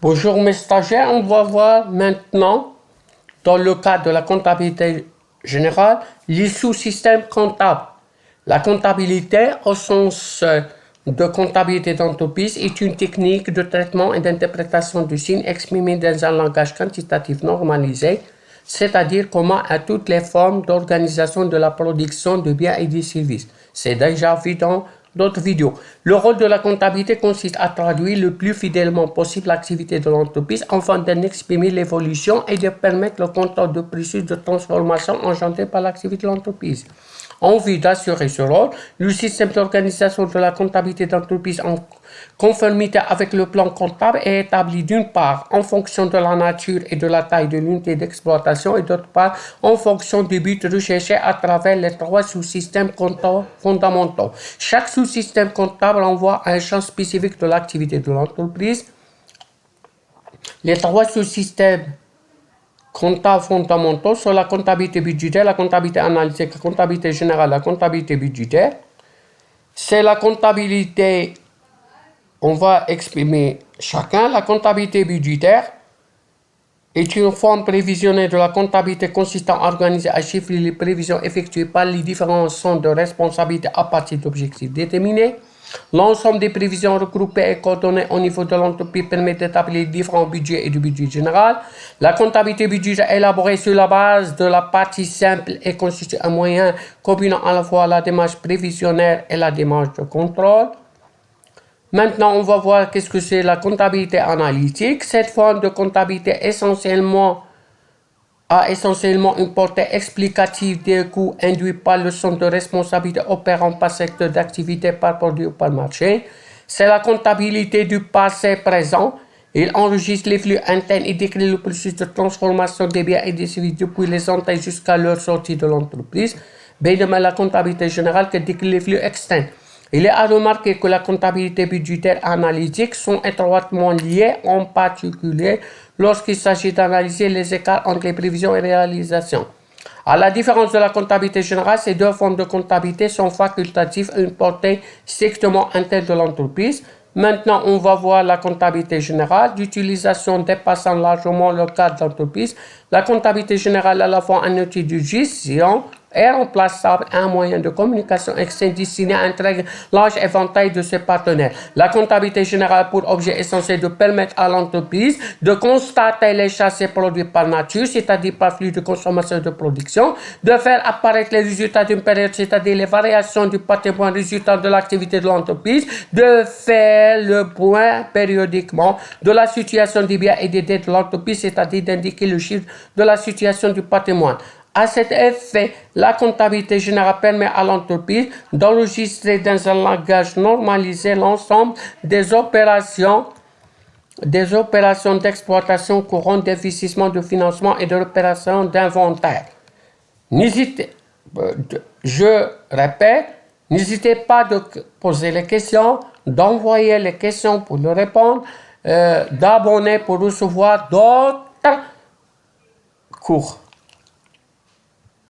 Bonjour mes stagiaires, on va voir maintenant, dans le cadre de la comptabilité générale, les sous-systèmes comptables. La comptabilité, au sens de comptabilité d'entreprise, est une technique de traitement et d'interprétation de signes exprimés dans un langage quantitatif normalisé, c'est-à-dire commun à toutes les formes d'organisation de la production de biens et de services. C'est déjà vu dans d'autres vidéos. Le rôle de la comptabilité consiste à traduire le plus fidèlement possible l'activité de l'entreprise afin d'en exprimer l'évolution et de permettre le contrôle de processus de transformation engendré par l'activité de l'entreprise. En vue d'assurer ce rôle, le système d'organisation de la comptabilité d'entreprise en conformité avec le plan comptable est établi d'une part en fonction de la nature et de la taille de l'unité d'exploitation et d'autre part en fonction du but recherché à travers les trois sous-systèmes comptables fondamentaux. Chaque sous-système comptable renvoie à un champ spécifique de l'activité de l'entreprise. Les trois sous-systèmes comptables fondamentaux sont la comptabilité budgétaire, la comptabilité analytique, la comptabilité générale, la comptabilité budgétaire. C'est la comptabilité, on va exprimer chacun. La comptabilité budgétaire est une forme prévisionnelle de la comptabilité consistant à organiser, à chiffrer les prévisions effectuées par les différents centres de responsabilité à partir d'objectifs déterminés. L'ensemble des prévisions regroupées et coordonnées au niveau de l'entreprise permet d'établir les différents budgets et du budget général. La comptabilité budgétaire élaborée sur la base de la partie simple et constitue un moyen combinant à la fois la démarche prévisionnelle et la démarche de contrôle. Maintenant, on va voir qu'est-ce que c'est la comptabilité analytique. Cette forme de comptabilité a essentiellement une portée explicative des coûts induits par le centre de responsabilité opérant par secteur d'activité, par produit ou par marché. C'est la comptabilité du passé présent. Il enregistre les flux internes et décrit le processus de transformation des biens et des services depuis les entrées jusqu'à leur sortie de l'entreprise. Demain, la comptabilité générale qui décrit les flux externes. Il est à remarquer que la comptabilité budgétaire et analytique sont étroitement liées, en particulier lorsqu'il s'agit d'analyser les écarts entre les prévisions et réalisations. À la différence de la comptabilité générale, ces deux formes de comptabilité sont facultatives à une portée strictement interne de l'entreprise. Maintenant, on va voir la comptabilité générale, d'utilisation dépassant largement le cadre d'entreprise. La comptabilité générale est à la fois un outil de gestion est remplaçable à un moyen de communication externe destiné à un très large éventail de ses partenaires. La comptabilité générale a pour objet essentiel de permettre à l'entreprise de constater les chassés produits par nature, c'est-à-dire par flux de consommation et de production, de faire apparaître les résultats d'une période, c'est-à-dire les variations du patrimoine résultant de l'activité de l'entreprise, de faire le point périodiquement de la situation des biens et des dettes de l'entreprise, c'est-à-dire d'indiquer le chiffre de la situation du patrimoine. À cet effet, la comptabilité générale permet à l'entreprise d'enregistrer dans un langage normalisé l'ensemble des opérations d'exploitation courante, d'investissement, de financement et de opérations d'inventaire. Je répète, n'hésitez pas à poser les questions, d'envoyer les questions pour leur répondre, d'abonner pour recevoir d'autres cours.